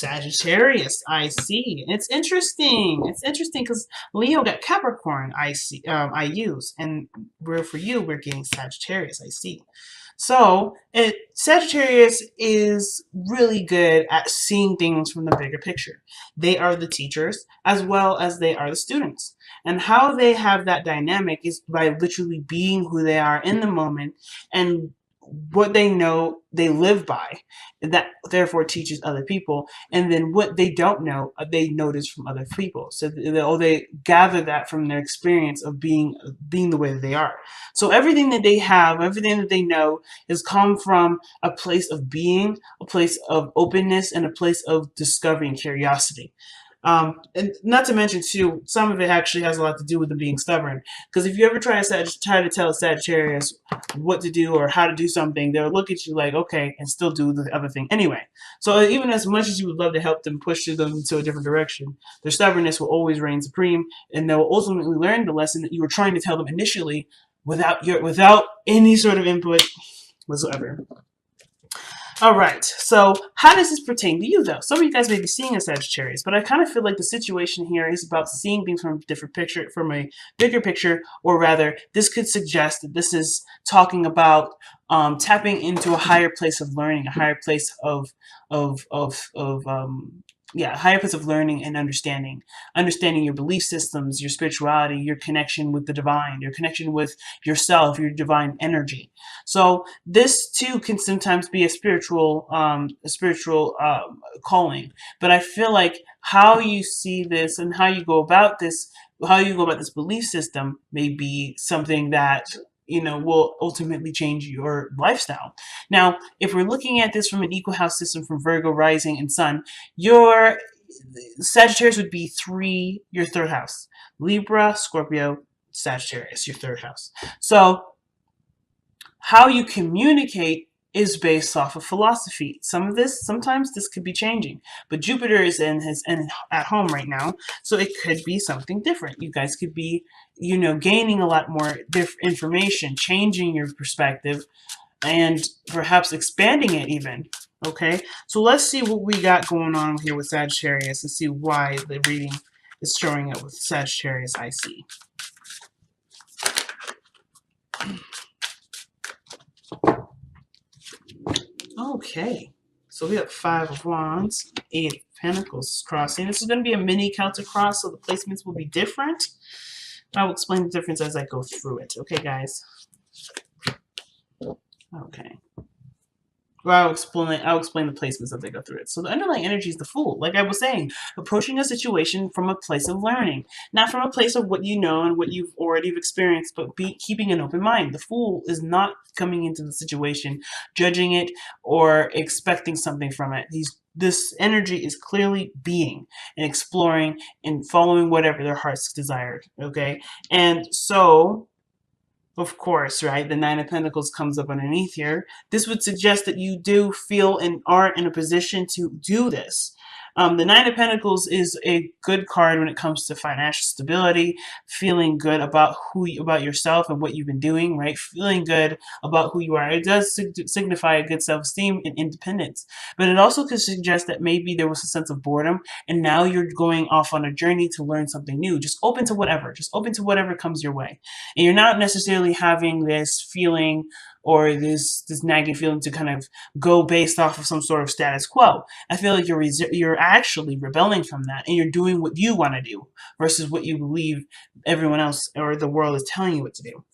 Sagittarius, I see. It's interesting. It's interesting because Leo got Capricorn, I see. I use, and for you, we're getting Sagittarius, I see. So, Sagittarius is really good at seeing things from the bigger picture. They are the teachers as well as they are the students. And how they have that dynamic is by literally being who they are in the moment and what they know they live by, that therefore teaches other people, and then what they don't know they notice from other people, so they gather that from their experience of being the way that they are. So everything that they have, everything that they know, has come from a place of being, a place of openness, and a place of discovery and curiosity. And not to mention too, some of it actually has a lot to do with them being stubborn. Because if you ever try to tell a Sagittarius what to do or how to do something, they'll look at you like, okay, and still do the other thing anyway. So even as much as you would love to help them push them into a different direction, their stubbornness will always reign supreme, and they'll ultimately learn the lesson that you were trying to tell them initially without any sort of input whatsoever. All right, so how does this pertain to you, though? Some of you guys may be seeing a Sagittarius, but I kind of feel like the situation here is about seeing things from a different picture, from a bigger picture, or rather, this could suggest that this is talking about tapping into a higher place of learning, a higher place of yeah, a higher place of learning and understanding your belief systems, your spirituality, your connection with the divine, your connection with yourself, your divine energy. So this too can sometimes be a spiritual calling. But I feel like how you see this and how you go about this belief system may be something that will ultimately change your lifestyle. Now, if we're looking at this from an equal house system from Virgo rising and sun, your Sagittarius would be your third house. Libra, Scorpio, Sagittarius, your third house. So how you communicate is based off of philosophy. Sometimes this could be changing, but Jupiter is at home right now, so it could be something different. You guys could be, gaining a lot more information, changing your perspective, and perhaps expanding it even. Okay, so let's see what we got going on here with Sagittarius and see why the reading is showing up with Sagittarius I see. Okay, so we have Five of Wands, Eight of Pentacles crossing. This is going to be a mini Celtic cross, so the placements will be different. I will explain the difference as I go through it. Okay, guys? Okay. Well, I'll explain the placements as they go through it. So the underlying energy is the Fool. Like I was saying, approaching a situation from a place of learning, not from a place of what you know and what you've already experienced, but keeping an open mind. The Fool is not coming into the situation, judging it, or expecting something from it. This energy is clearly being and exploring and following whatever their hearts desired. Okay, and so, of course, right, the Nine of Pentacles comes up underneath here. This would suggest that you do feel and are in a position to do this. The Nine of Pentacles is a good card when it comes to financial stability, feeling good about about yourself and what you've been doing, right? Feeling good about who you are. It does signify a good self-esteem and independence. But it also could suggest that maybe there was a sense of boredom, and now you're going off on a journey to learn something new. Just open to whatever. Just open to whatever comes your way. And you're not necessarily having this feeling or this nagging feeling to kind of go based off of some sort of status quo. I feel like you're actually rebelling from that, and you're doing what you want to do versus what you believe everyone else or the world is telling you what to do.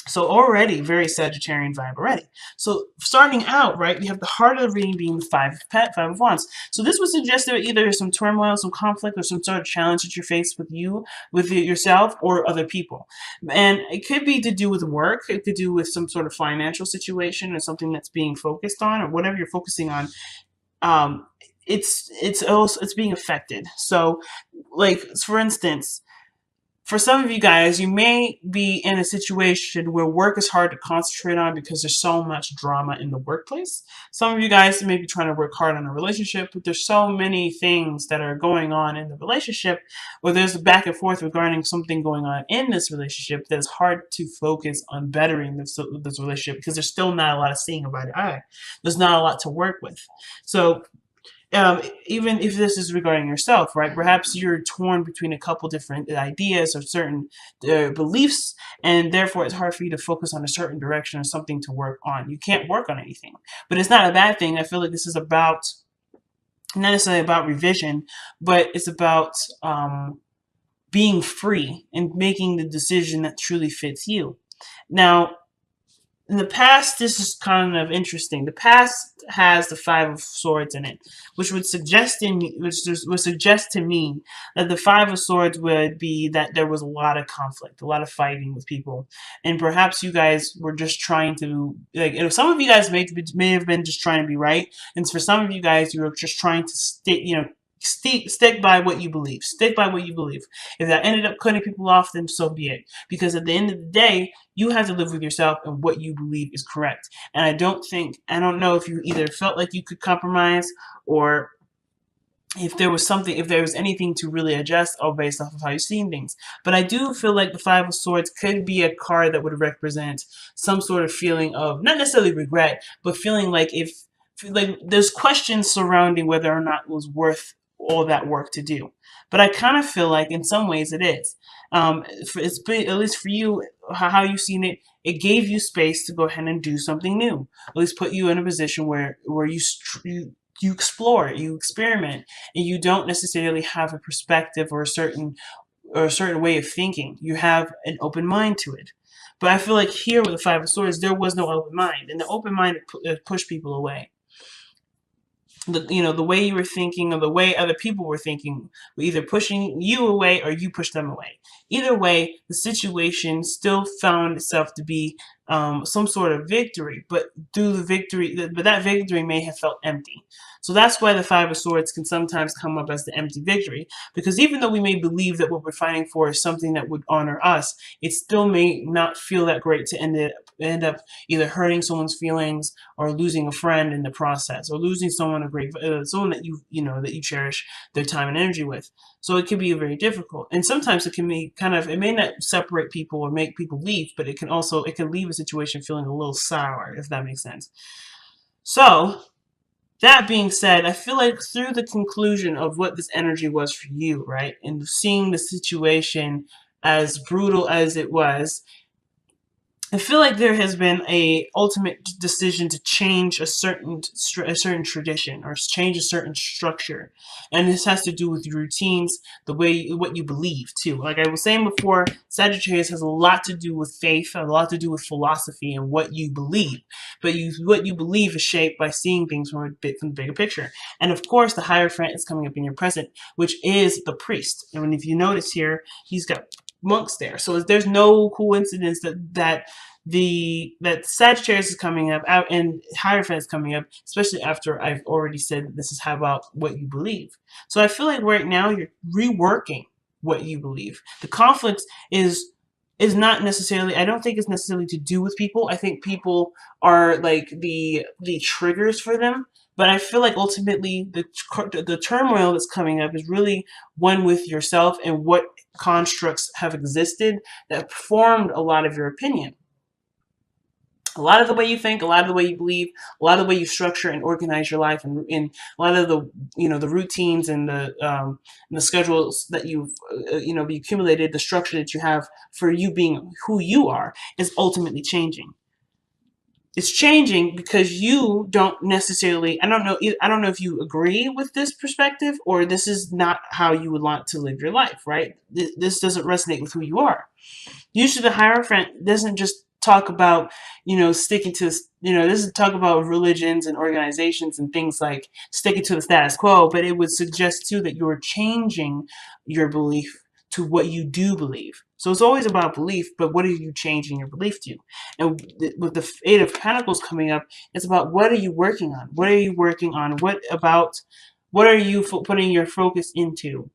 So already, very Sagittarian vibe already. So starting out, right, we have the heart of the reading being the Five of Wands. So this would suggest that either some turmoil, some conflict, or some sort of challenge that you're faced with yourself, or other people. And it could be to do with work. It could do with some sort of financial situation or something that's being focused on, or whatever you're focusing on. It's being affected. So, like, for instance, for some of you guys, you may be in a situation where work is hard to concentrate on because there's so much drama in the workplace. Some of you guys may be trying to work hard on a relationship, but there's so many things that are going on in the relationship, or there's a back and forth regarding something going on in this relationship that is hard to focus on bettering this relationship because there's still not a lot of seeing about it. There's not a lot to work with. So even if this is regarding yourself, right? Perhaps you're torn between a couple different ideas or certain beliefs, and therefore it's hard for you to focus on a certain direction or something to work on. You can't work on anything, but it's not a bad thing. I feel like this is about, not necessarily about revision, but it's about being free and making the decision that truly fits you. Now, in the past, this is kind of interesting. The past has the Five of Swords in it, which would suggest would suggest to me that the Five of Swords would be that there was a lot of conflict, a lot of fighting with people, and perhaps you guys were just trying to, like, some of you guys may have been just trying to be right, and for some of you guys, you were just trying to stick by what you believe. Stick by what you believe. If that ended up cutting people off, then so be it. Because at the end of the day, you have to live with yourself and what you believe is correct. And I don't know if you either felt like you could compromise, or if there was anything to really adjust, or based off of how you're seeing things. But I do feel like the Five of Swords could be a card that would represent some sort of feeling of, not necessarily regret, but feeling like there's questions surrounding whether or not it was worth all that work to do. But I kind of feel like in some ways it is. At least for you, how you've seen it, it gave you space to go ahead and do something new. At least put you in a position where you explore, you experiment, and you don't necessarily have a perspective or a certain way of thinking. You have an open mind to it. But I feel like here with the Five of Swords, there was no open mind, and the open mind pushed people away. The way you were thinking or the way other people were thinking were either pushing you away or you pushed them away. Either way, the situation still found itself to be some sort of victory, but that victory may have felt empty. So that's why the Five of Swords can sometimes come up as the empty victory, because even though we may believe that what we're fighting for is something that would honor us, it still may not feel that great to end up either hurting someone's feelings or losing a friend in the process, or losing someone someone that that you cherish their time and energy with. So it can be very difficult, and sometimes it can be it may not separate people or make people leave, but it can leave a situation feeling a little sour, if that makes sense. So that being said, I feel like through the conclusion of what this energy was for you, right, and seeing the situation as brutal as it was, I feel like there has been a ultimate decision to change a certain tradition, or change a certain structure, and this has to do with your routines, what you believe too. Like I was saying before, Sagittarius has a lot to do with faith, a lot to do with philosophy and what you believe. But what you believe is shaped by seeing things from the bigger picture. And of course, the Hierophant is coming up in your present, which is the priest. And if you notice here, he's got monks there. So there's no coincidence that Sagittarius is coming up out and Hierophant is coming up, especially after I've already said this is how about what you believe. So I feel like right now you're reworking what you believe. The conflict is not necessarily, I don't think it's necessarily to do with people. I think people are like the triggers for them. But I feel like ultimately the turmoil that's coming up is really one with yourself and what constructs have existed that formed a lot of your opinion. A lot of the way you think, a lot of the way you believe, a lot of the way you structure and organize your life, and a lot of the the routines and the schedules that you've accumulated, the structure that you have for you being who you are is ultimately changing. It's changing because you don't necessarily, I don't know if you agree with this perspective, or this is not how you would want to live your life, right? This doesn't resonate with who you are. Usually the Hierophant doesn't just talk about, sticking to, this is talk about religions and organizations and things like sticking to the status quo, but it would suggest too that you're changing your belief to what you do believe. So it's always about belief, but what are you changing your belief to? And with the Eight of Pentacles coming up, it's about what are you working on? What are you working on? What are you putting your focus into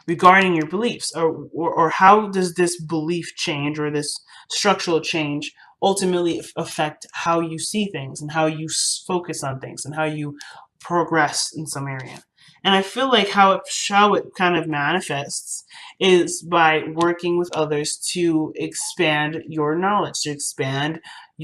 regarding your beliefs, or how does this belief change, or this structural change ultimately affect how you see things and how you focus on things and how you progress in some area. And I feel like how it kind of manifests is by working with others to expand your knowledge, to expand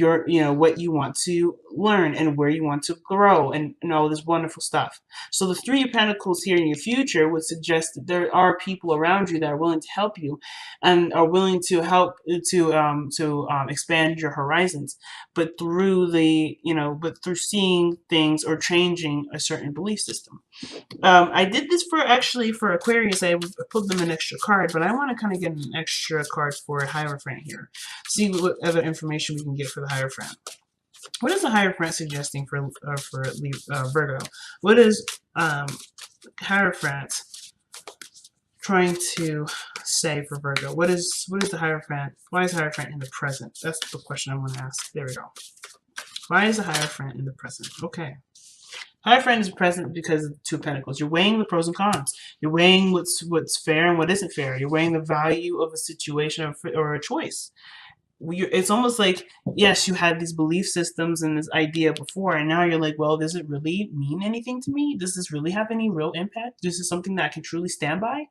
what you want to learn and where you want to grow, and all this wonderful stuff. So the Three of Pentacles here in your future would suggest that there are people around you that are willing to help you and are willing to help to expand your horizons, but through seeing things or changing a certain belief system. I did this for Aquarius. I pulled them an extra card, but I want to kind of get an extra card for Hierophant here. See what other information we can get for the Hierophant. What is the Hierophant suggesting for Virgo? What is Hierophant trying to say for Virgo? What is the Hierophant? Why is Hierophant in the present? That's the question I want to ask. There we go. Why is the Hierophant in the present? Okay. Hierophant is present because of the Two of Pentacles. You're weighing the pros and cons. You're weighing what's fair and what isn't fair. You're weighing the value of a situation or a choice. It's almost like, yes, you had these belief systems and this idea before, and now you're like, well, does it really mean anything to me? Does this really have any real impact? Is this something that I can truly stand by?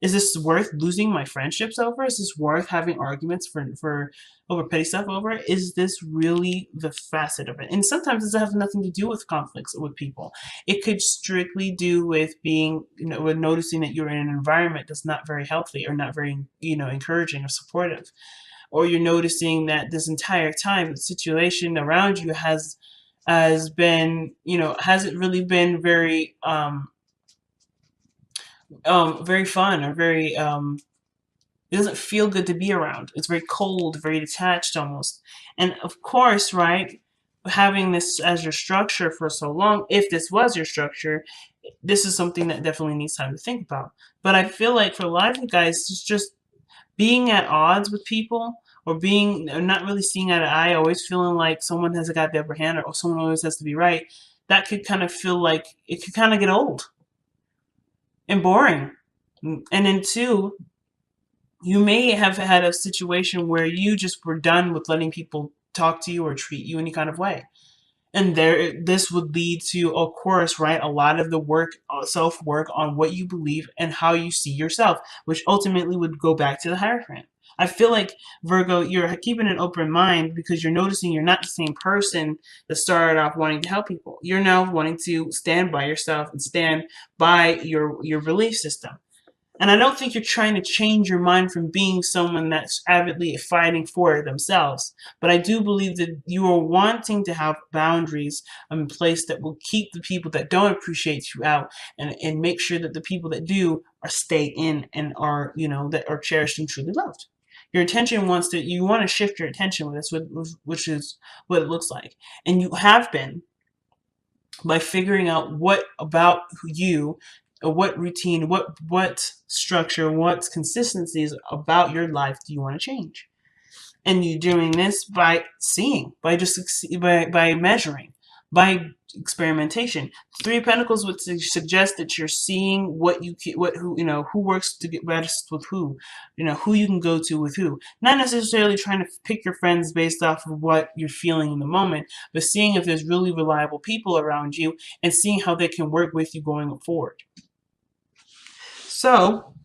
Is this worth losing my friendships over? Is this worth having arguments for over petty stuff over? Is this really the facet of it? And sometimes it has nothing to do with conflicts with people. It could strictly do with being, with noticing that you're in an environment that's not very healthy or not very, encouraging or supportive. Or you're noticing that this entire time the situation around you has been, hasn't really been very very fun or very it doesn't feel good to be around. It's very cold, very detached almost. And of course, right, having this as your structure for so long, if this was your structure, this is something that definitely needs time to think about. But I feel like for a lot of you guys, it's just being at odds with people or being or not really seeing eye to eye, always feeling like someone has got the upper hand or someone always has to be right, that could kind of feel like it could kind of get old and boring. And then two, you may have had a situation where you just were done with letting people talk to you or treat you any kind of way. And this would lead to, of course, right, a lot of the work, self-work on what you believe and how you see yourself, which ultimately would go back to the Hierophant. I feel like, Virgo, you're keeping an open mind because you're noticing you're not the same person that started off wanting to help people. You're now wanting to stand by yourself and stand by your belief system. And I don't think you're trying to change your mind from being someone that's avidly fighting for it themselves. But I do believe that you are wanting to have boundaries in place that will keep the people that don't appreciate you out and make sure that the people that do are stay in and are, that are cherished and truly loved. Your attention you want to shift your attention with this, which is what it looks like. And you have been by figuring out what about you, what routine, what structure, what consistencies about your life do you want to change. And you're doing this by seeing, by measuring, by experimentation. Three of Pentacles would suggest that you're seeing who works to get best with who, who you can go to with who. Not necessarily trying to pick your friends based off of what you're feeling in the moment, but seeing if there's really reliable people around you and seeing how they can work with you going forward. So,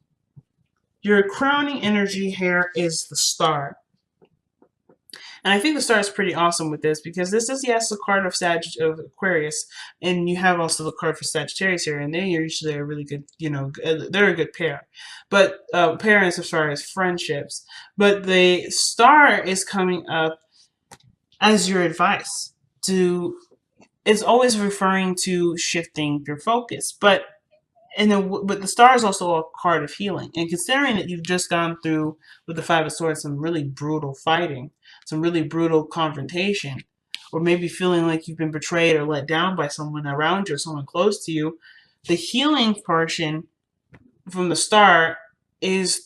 your crowning energy here is the Star. And I think the Star is pretty awesome with this because this is, yes, a card of Aquarius, and you have also the card for Sagittarius here, and they're usually a really good, they're a good pair. But parents as far as friendships. But the Star is coming up as your advice to. It's always referring to shifting your focus, but the Star is also a card of healing. And considering that you've just gone through, with the Five of Swords, some really brutal fighting, some really brutal confrontation, or maybe feeling like you've been betrayed or let down by someone around you or someone close to you, the healing portion from the Star is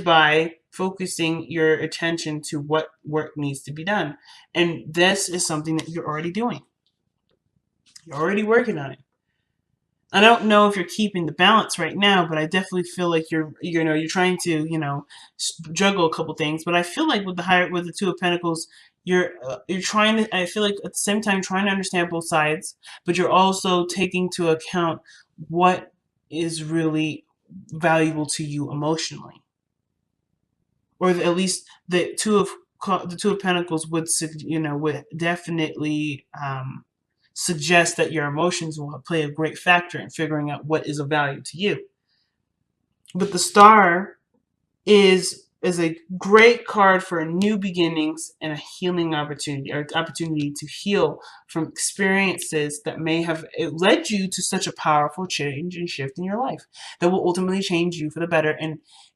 by focusing your attention to what work needs to be done. And this is something that you're already doing. You're already working on it. I don't know if you're keeping the balance right now, but I definitely feel like you're trying to, juggle a couple things. But I feel like with the Two of Pentacles, you're trying to. I feel like at the same time trying to understand both sides, but you're also taking into account what is really valuable to you emotionally, or at least the the Two of Pentacles would, would definitely suggest that your emotions will play a great factor in figuring out what is of value to you. But the Star is a great card for new beginnings and a healing opportunity, or opportunity to heal from experiences that may have led you to such a powerful change and shift in your life that will ultimately change you for the better.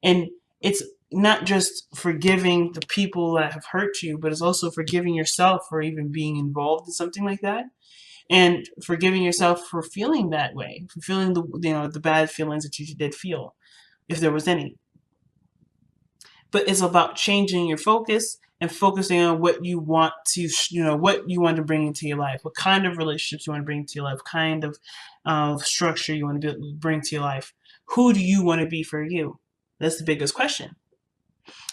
And it's not just forgiving the people that have hurt you, but it's also forgiving yourself for even being involved in something like that, and forgiving yourself for feeling that way, for feeling the bad feelings that you did feel, if there was any. But it's about changing your focus and focusing on what you want to, what you want to bring into your life, what kind of relationships you want to bring to your life, kind of structure you want to bring to your life. Who do you want to be for you? That's the biggest question.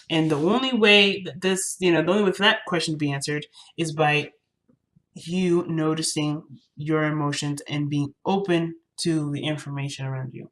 And the only way that the only way for that question to be answered is by you noticing your emotions and being open to the information around you.